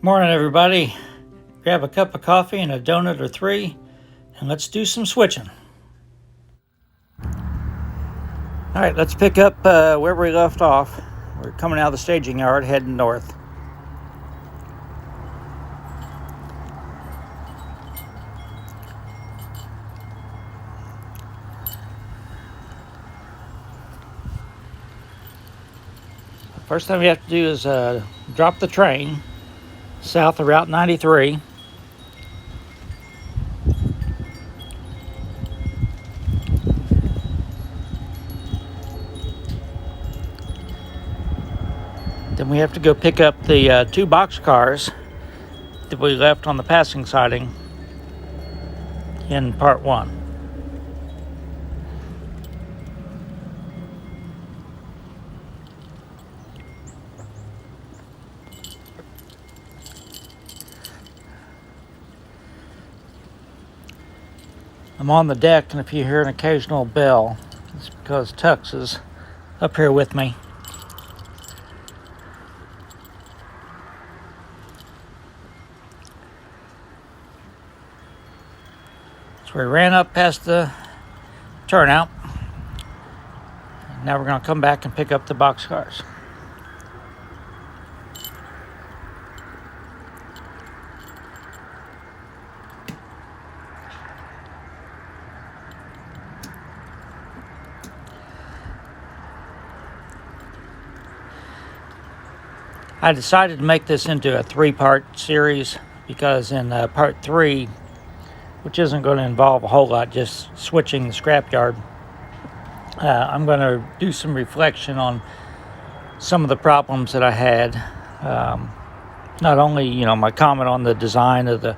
Morning, everybody. Grab a cup of coffee and a donut or three, and let's do some switching. All right, let's pick up where we left off. We're coming out of the staging yard, heading north. First thing we have to do is drop the train south of Route 93. Then we have to go pick up the two boxcars that we left on the passing siding in part one. I'm on the deck, and if you hear an occasional bell, it's because Tux is up here with me. So we ran up past the turnout. Now we're going to come back and pick up the boxcars. I decided to make this into a three-part series because in part three, which isn't going to involve a whole lot, just switching the scrapyard, I'm going to do some reflection on some of the problems that I had. Not only, my comment on the design of the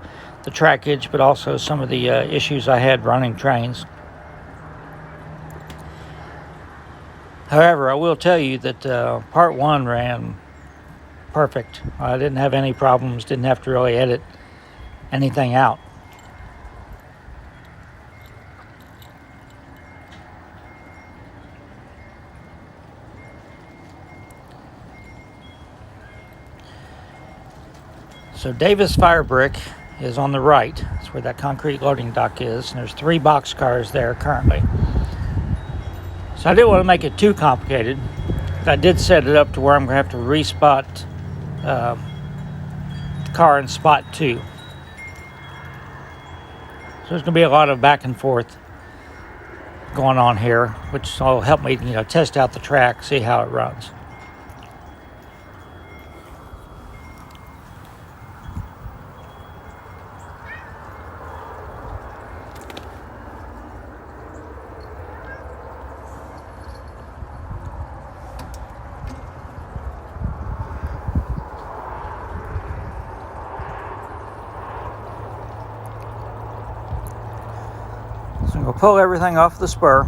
trackage, but also some of the issues I had running trains. However, I will tell you that part one ran perfect. I didn't have any problems, didn't have to really edit anything out. So Davis Firebrick is on the right. That's where that concrete loading dock is, and there's three boxcars there currently. So I didn't want to make it too complicated. I did set it up to where I'm going to have to respot the car in spot 2. So there's going to be a lot of back and forth going on here, which will help me, test out the track, see how it runs. So I'm going to pull everything off the spur.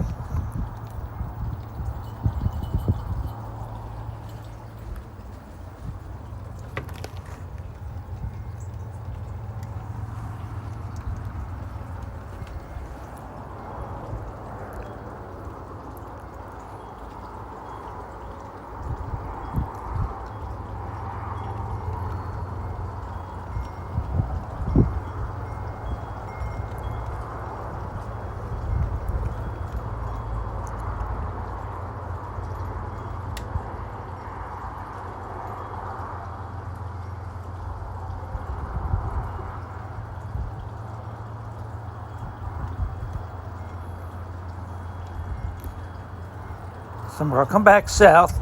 So I'm going to come back south,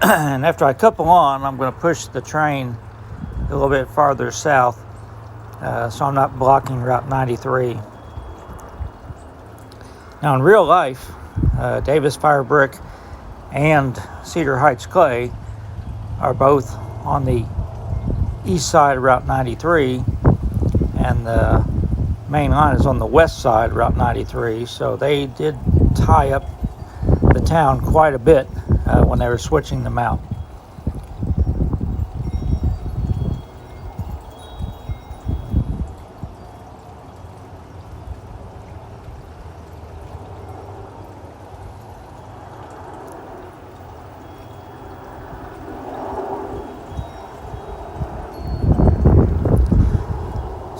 and after I couple on, I'm going to push the train a little bit farther south, so I'm not blocking Route 93. Now in real life, Davis Firebrick and Cedar Heights Clay are both on the east side of Route 93, and the main line is on the west side of Route 93, so they did tie up the town quite a bit when they were switching them out.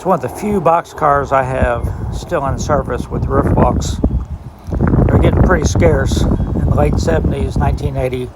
It's one of the few box cars I have still in service with roof walks. They're getting pretty scarce in the late 70s, 1980.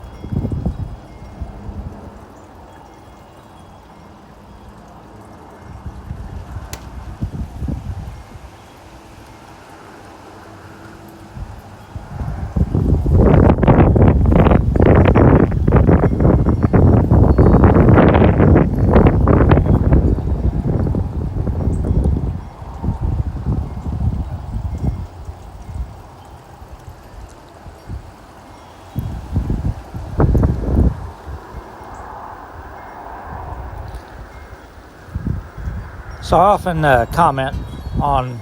So I often comment on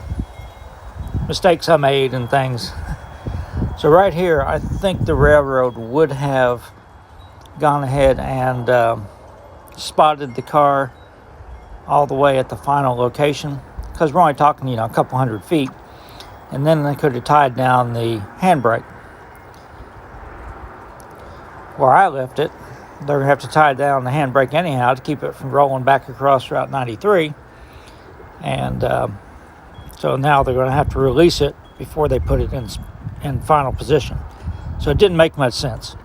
mistakes I made and things. So right here, I think the railroad would have gone ahead and spotted the car all the way at the final location, because we're only talking, a couple hundred feet, and then they could have tied down the handbrake. Where I left it, they're going to have to tie down the handbrake anyhow to keep it from rolling back across Route 93. And so now they're going to have to release it before they put it in final position. So it didn't make much sense.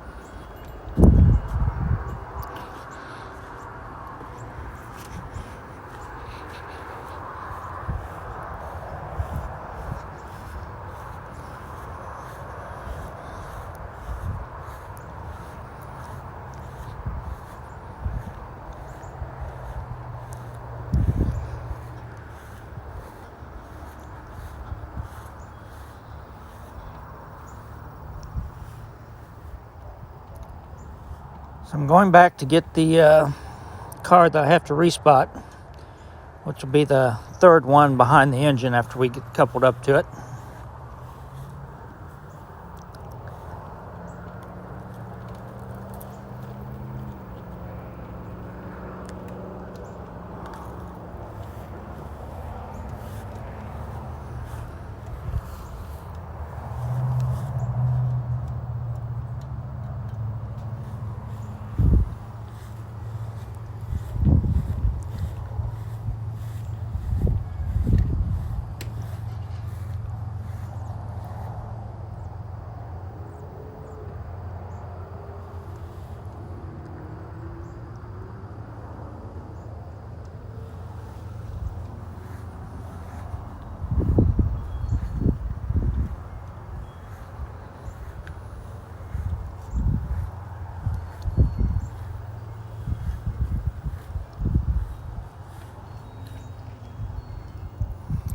So I'm going back to get the car that I have to respot, which will be the third one behind the engine after we get coupled up to it.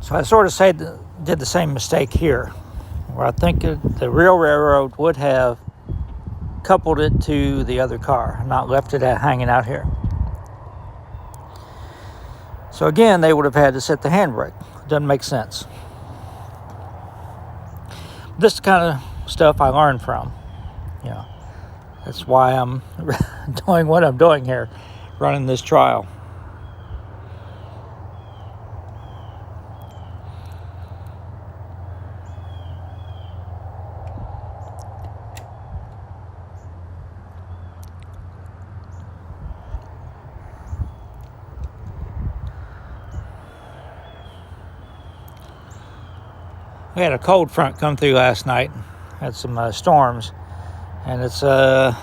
So I sort of did the same mistake here, where I think the real railroad would have coupled it to the other car, not left it hanging out here. So again, they would have had to set the handbrake. Doesn't make sense. This is the kind of stuff I learned from. That's why I'm doing what I'm doing here, running this trial. We had a cold front come through last night. Had some storms, and it's I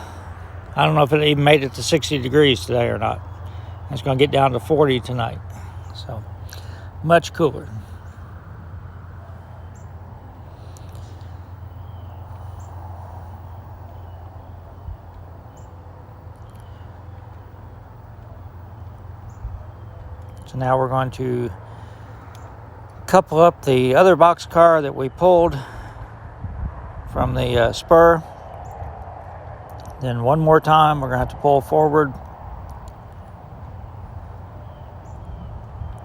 don't know if it even made it to 60 degrees today or not. It's going to get down to 40 tonight, so much cooler. So now we're going to couple up the other box car that we pulled from the spur. Then one more time, we're going to have to pull forward.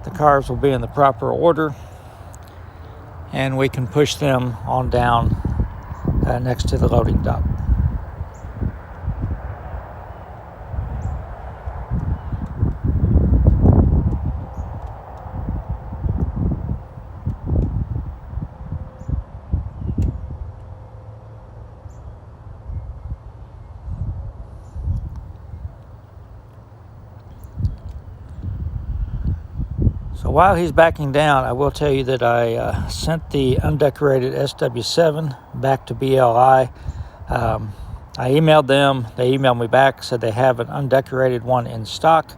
The cars will be in the proper order, and we can push them on down next to the loading dock. So So while he's backing down, I will tell you that I sent the undecorated SW7 back to BLI. I emailed them. They emailed me back, said they have an undecorated one in stock.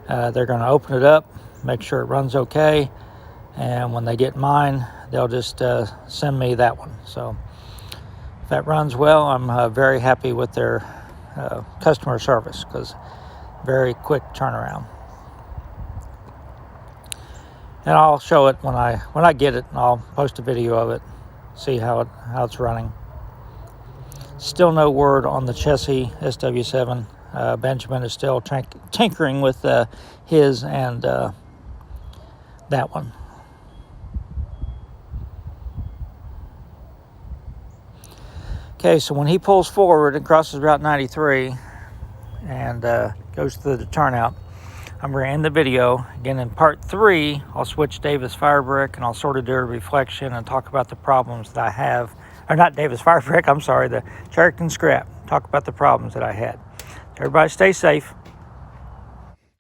They're going to open it up, make sure it runs okay, and when they get mine, they'll just send me that one. So if that runs well, I'm very happy with their customer service, because very quick turnaround. And I'll show it when I get it, and I'll post a video of it, see how it's running. Still no word on the Chessie SW7. Benjamin is still tinkering with his and that one. Okay, so when he pulls forward and crosses Route 93 and goes through the turnout, I'm going to end the video. Again, in part 3, I'll switch Davis Firebrick, and I'll sort of do a reflection and talk about the problems that I have. Or not Davis Firebrick, I'm sorry, the Cherokee scrap. Talk about the problems that I had. Everybody stay safe.